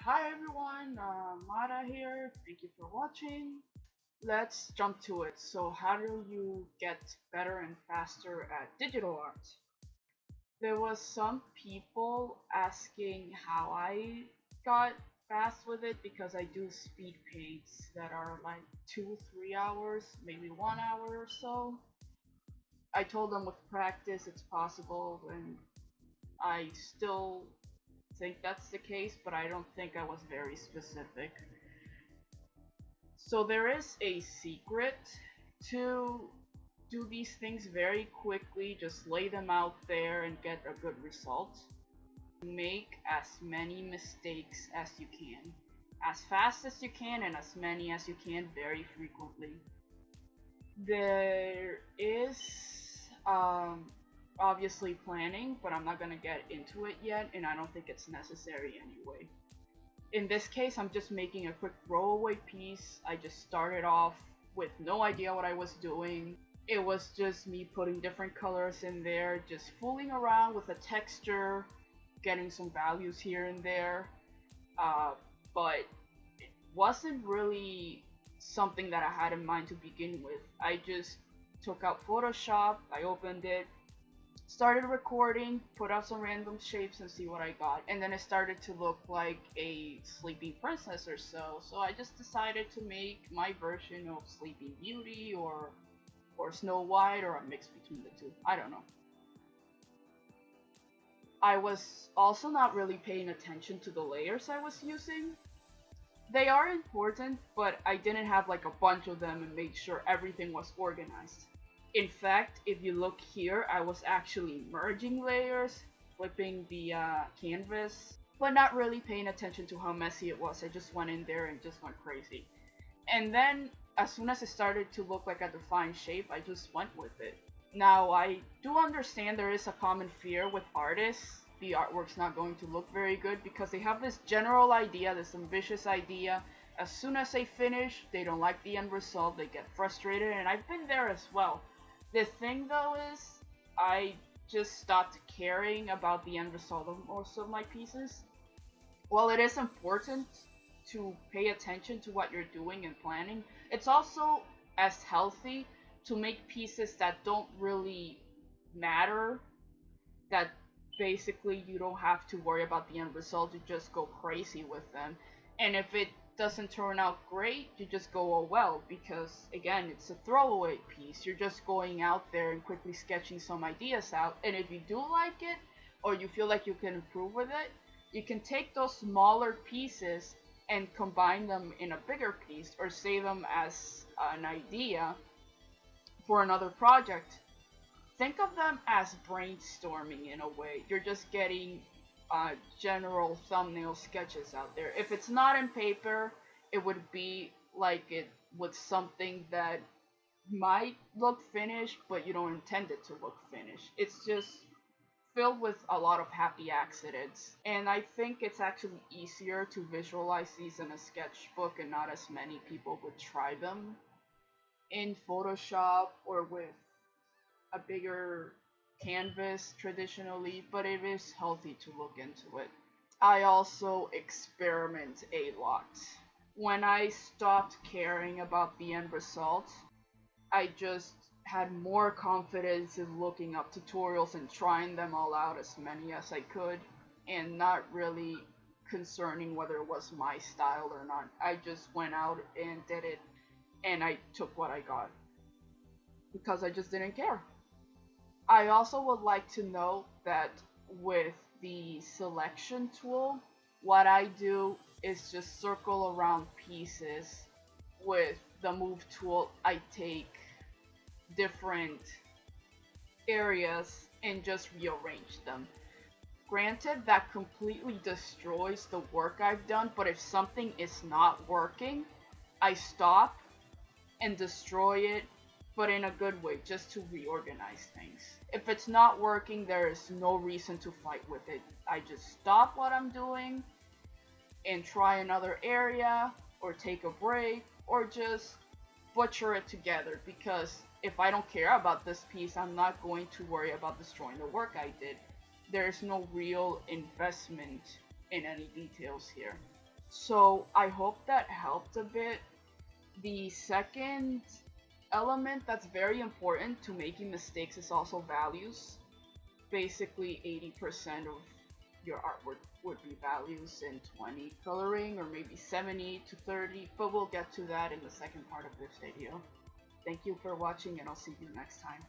Hi everyone, Mara here. Thank you for watching. Let's jump to it. So, how do you get better and faster at digital art? There was some people asking how I got fast with it because I do speed paints that are like 2, 3 hours, maybe 1 hour or so. I told them with practice it's possible, and I still think that's the case, but I don't think I was very specific. So there is a secret to do these things very quickly, just lay them out there and get a good result. Make as many mistakes as you can, as fast as you can, and as many as you can very frequently. There is obviously planning, but I'm not gonna get into it yet, and I don't think it's necessary anyway. In this case, I'm just making a quick throwaway piece. I just started off with no idea what I was doing. It was just me putting different colors in there, just fooling around with the texture, getting some values here and there. Uh, but it wasn't really something that I had in mind to begin with. I just took out Photoshop, I opened it, started recording, put out some random shapes and see what I got. And then it started to look like a Sleeping Princess or so. So I just decided to make my version of Sleeping Beauty or Snow White or a mix between the two. I don't know. I was also not really paying attention to the layers I was using. They are important, but I didn't have like a bunch of them and made sure everything was organized. In fact, if you look here, I was actually merging layers, flipping the canvas, but not really paying attention to how messy it was. I just went in there and just went crazy. And then, as soon as it started to look like a defined shape, I just went with it. Now, I do understand there is a common fear with artists. The artwork's not going to look very good because they have this general idea, this ambitious idea. As soon as they finish, they don't like the end result, they get frustrated, and I've been there as well. The thing though is, I just stopped caring about the end result of most of my pieces. While it is important to pay attention to what you're doing and planning, it's also as healthy to make pieces that don't really matter, that basically you don't have to worry about the end result, you just go crazy with them. And if it doesn't turn out great, you just go, oh well, because again, it's a throwaway piece. You're just going out there and quickly sketching some ideas out. And if you do like it, or you feel like you can improve with it, you can take those smaller pieces and combine them in a bigger piece, or save them as an idea for another project. Think of them as brainstorming in a way. You're just getting general thumbnail sketches out there. If it's not in paper, it would be like it with something that might look finished, but you don't intend it to look finished. It's just filled with a lot of happy accidents. And I think it's actually easier to visualize these in a sketchbook, and not as many people would try them in Photoshop or with a bigger canvas traditionally, but it is healthy to look into it. I also experiment a lot. When I stopped caring about the end result, I just had more confidence in looking up tutorials and trying them all out, as many as I could, and not really concerning whether it was my style or not. I just went out and did it, and I took what I got because I just didn't care. I also would like to note that with the selection tool, what I do is just circle around pieces. With the move tool, I take different areas and just rearrange them. Granted, that completely destroys the work I've done, but if something is not working, I stop and destroy it, but in a good way, just to reorganize things. If it's not working, there is no reason to fight with it. I just stop what I'm doing and try another area, or take a break, or just butcher it together, because if I don't care about this piece, I'm not going to worry about destroying the work I did. There's no real investment in any details here. So I hope that helped a bit. The second element that's very important to making mistakes is also values. Basically 80% of your artwork would be values and 20 coloring, or maybe 70 to 30, but we'll get to that in the second part of this video. Thank you for watching, and I'll see you next time.